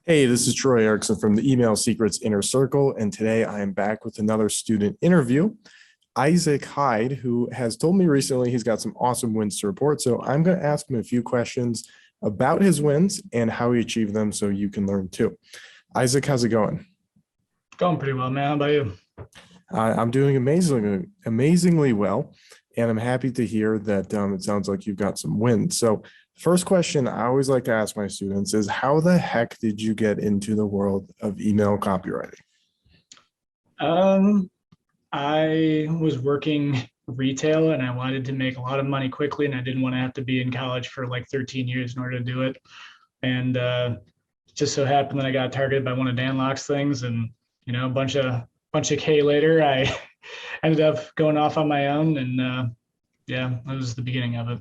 Hey, this is Troy Erickson from the Email Secrets Inner Circle, and today I am back with another student interview. Isaac Hyde, who has told me recently he's got some awesome wins to report. So I'm going to ask him a few questions about his wins and how he achieved them so you can learn too. Isaac, how's it going? Going pretty well, man. How about you? I'm doing amazingly well, and I'm happy to hear that it sounds like you've got some wins. So first question I always like to ask my students is, how the heck did you get into the world of email copywriting? Um, I was working retail and I wanted to make a lot of money quickly, and I didn't want to have to be in college for like 13 years in order to do it. And just so happened that I got targeted by one of Dan Locke's things, and a bunch of K later, I ended up going off on my own, and yeah, that was the beginning of it.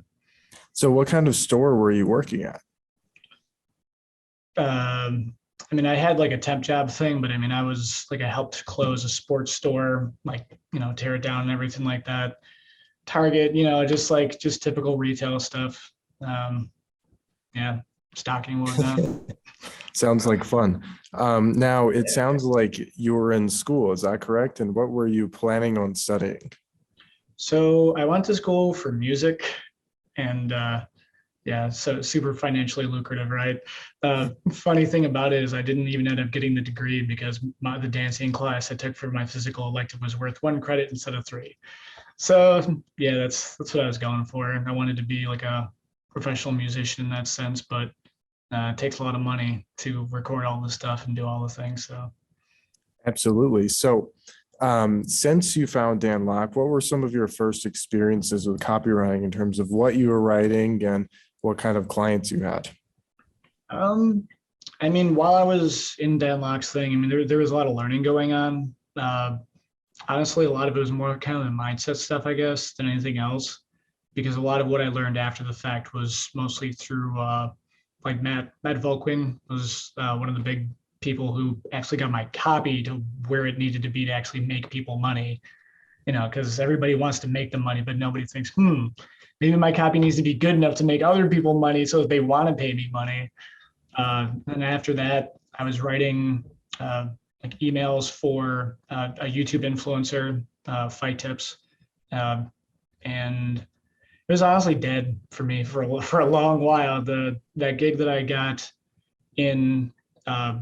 So what kind of store were you working at? I mean, I had like a temp job thing, but I mean, I helped close a sports store, like, tear it down and everything like that. Target, just typical retail stuff. Um, yeah, stocking and whatnot. Sounds like fun. Now it sounds like you were in school, is that correct? And what were you planning on studying? So I went to school for music, and yeah, so super financially lucrative, right? Funny thing about it is I didn't even end up getting the degree because the dancing class I took for my physical elective was worth 1 credit instead of 3. So yeah, that's what I was going for. I wanted to be like a professional musician in that sense, but it takes a lot of money to record all this stuff and do all the things. So Absolutely. So since you found Dan Locke, what were some of your first experiences with copywriting in terms of what you were writing and what kind of clients you had? um, I mean, while I was in Dan Locke's thing, I mean, there was a lot of learning going on. Honestly, a lot of it was more kind of the mindset stuff, I guess, than anything else, because a lot of what I learned after the fact was mostly through like Matt Volkwin was one of the big people who actually got my copy to where it needed to be to actually make people money. Because everybody wants to make the money, but nobody thinks, maybe my copy needs to be good enough to make other people money so that they want to pay me money. And after that, I was writing like emails for a YouTube influencer, fight tips, uh, and it was honestly dead for me for a long while. That gig that I got in uh,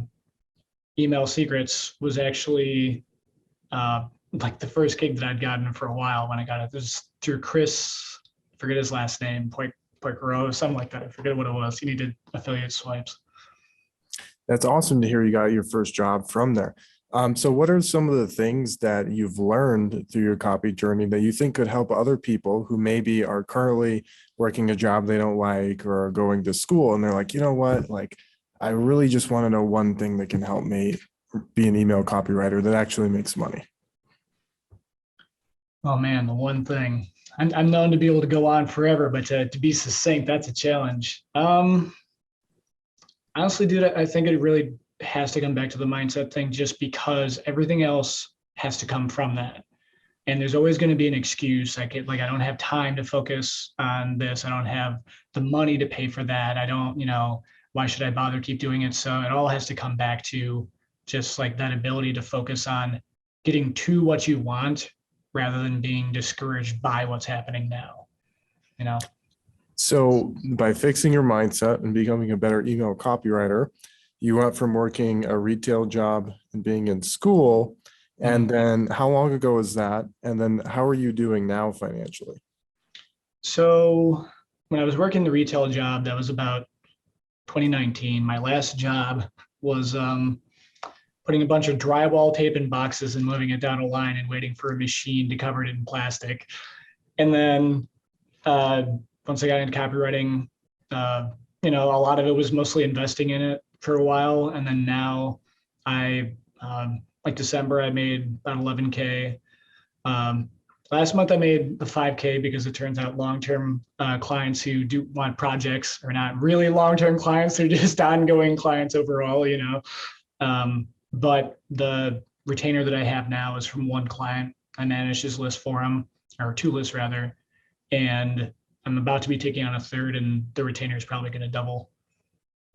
email secrets was actually like the first gig that I'd gotten for a while when I got it. This was through Chris, I forget his last name, Poicro, something like that. I forget what it was. He needed affiliate swipes. That's awesome to hear you got your first job from there. So what are some of the things that you've learned through your copy journey that you think could help other people who maybe are currently working a job they don't like or are going to school and they're like, you know what, like, I really just want to know one thing that can help me be an email copywriter that actually makes money? Oh man, the one thing. I'm known to be able to go on forever, but to be succinct, that's a challenge. Honestly, dude, I think it really has to come back to the mindset thing just because everything else has to come from that. And there's always going to be an excuse. I don't have time to focus on this. I don't have the money to pay for that. I don't, why should I bother keep doing it? So it all has to come back to just like that ability to focus on getting to what you want rather than being discouraged by what's happening now, you know? So by fixing your mindset and becoming a better email copywriter, you went from working a retail job and being in school. And Mhm. then how long ago was that? And then how are you doing now financially? So when I was working the retail job, that was about 2019. My last job was putting a bunch of drywall tape in boxes and moving it down a line and waiting for a machine to cover it in plastic. And then uh, once I got into copywriting, a lot of it was mostly investing in it for a while. And then now like December, I made about 11K. Um, Last month I made the 5K because it turns out long-term clients who do want projects are not really long-term clients. They're just ongoing clients overall, but the retainer that I have now is from one client. I manage his list for him, or 2 lists rather, and I'm about to be taking on a third, and the retainer is probably going to double.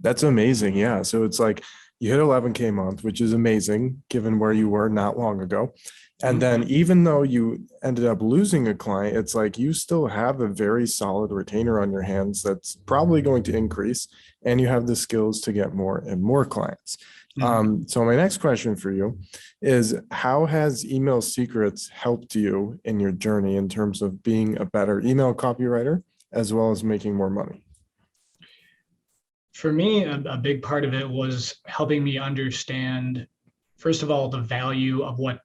That's amazing. Yeah. So it's like you hit 11K a month, which is amazing given where you were not long ago. And then Mhm. even though you ended up losing a client, it's like you still have a very solid retainer on your hands that's probably going to increase, and you have the skills to get more and more clients. Mhm. So my next question for you is, how has email secrets helped you in your journey in terms of being a better email copywriter as well as making more money? For me, a big part of it was helping me understand, first of all, the value of what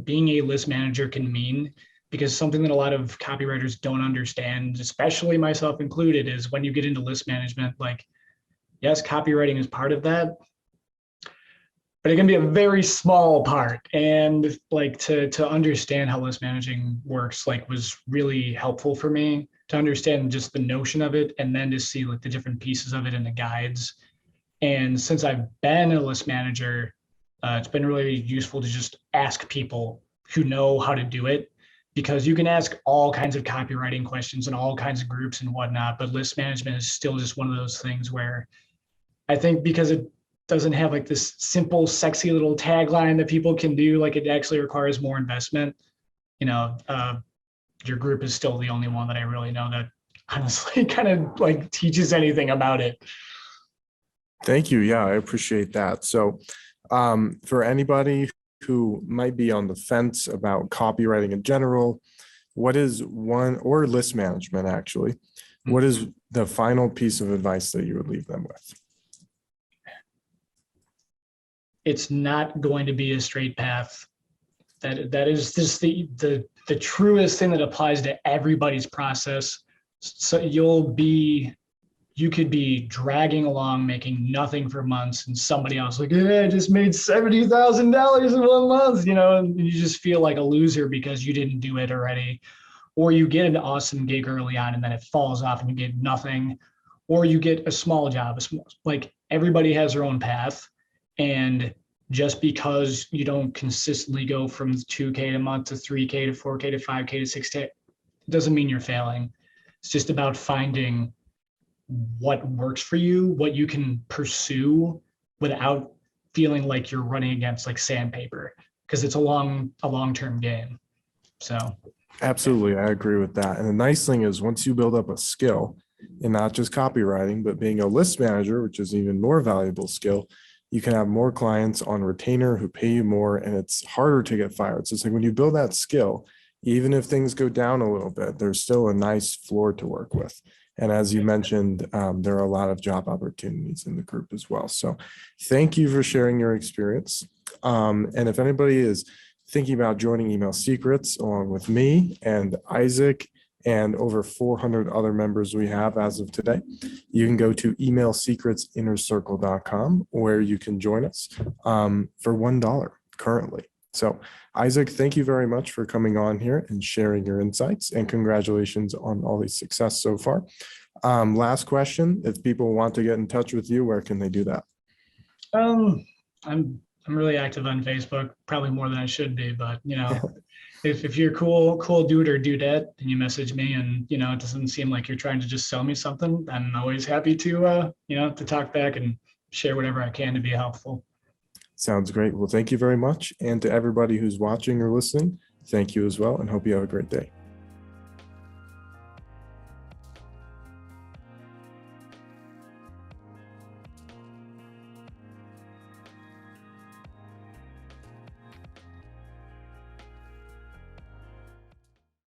being a list manager can mean. Because something that a lot of copywriters don't understand, especially myself included, is when you get into list management, like, yes, copywriting is part of that, but it can be a very small part. And like to understand how list managing works, like was really helpful for me to understand just the notion of it, and then to see like the different pieces of it in the guides. And since I've been a list manager, it's been really useful to just ask people who know how to do it, because you can ask all kinds of copywriting questions in all kinds of groups and whatnot, but list management is still just one of those things where I think because it doesn't have like this simple, sexy little tagline that people can do, like it actually requires more investment. You know, your group is still the only one that I really know that honestly kind of like teaches anything about it. Thank you. Yeah, I appreciate that. So, for anybody who might be on the fence about copywriting in general, what is one, or list management actually, what is the final piece of advice that you would leave them with? It's not going to be a straight path. That is just the truest thing that applies to everybody's process. So you could be dragging along making nothing for months, and somebody else like, I just made $70,000 in 1 month, and you just feel like a loser because you didn't do it already. Or you get an awesome gig early on and then it falls off and you get nothing. Or you get a small job, like everybody has their own path. And just because you don't consistently go from 2K a month to 3K to 4K to 5K to 6K, it doesn't mean you're failing. It's just about finding what works for you, what you can pursue without feeling like you're running against like sandpaper, because it's a long-term game. So yeah. Absolutely, I agree with that. And the nice thing is, once you build up a skill, and not just copywriting, but being a list manager, which is an even more valuable skill, you can have more clients on retainer who pay you more, and it's harder to get fired. So it's like when you build that skill, even if things go down a little bit, there's still a nice floor to work with. And as you mentioned, there are a lot of job opportunities in the group as well. So thank you for sharing your experience. And if anybody is thinking about joining Email Secrets along with me and Isaac and over 400 other members we have as of today, you can go to emailsecretsinnercircle.com, where you can join us for $1 currently. So Isaac, thank you very much for coming on here and sharing your insights, and congratulations on all the success so far. Last question, if people want to get in touch with you, where can they do that? I'm I'm really active on Facebook, probably more than I should be, but if you're cool dude or dudette, and you message me and it doesn't seem like you're trying to just sell me something, I'm always happy to to talk back and share whatever I can to be helpful. Sounds great. Well, thank you very much. And to everybody who's watching or listening, thank you as well, and hope you have a great day.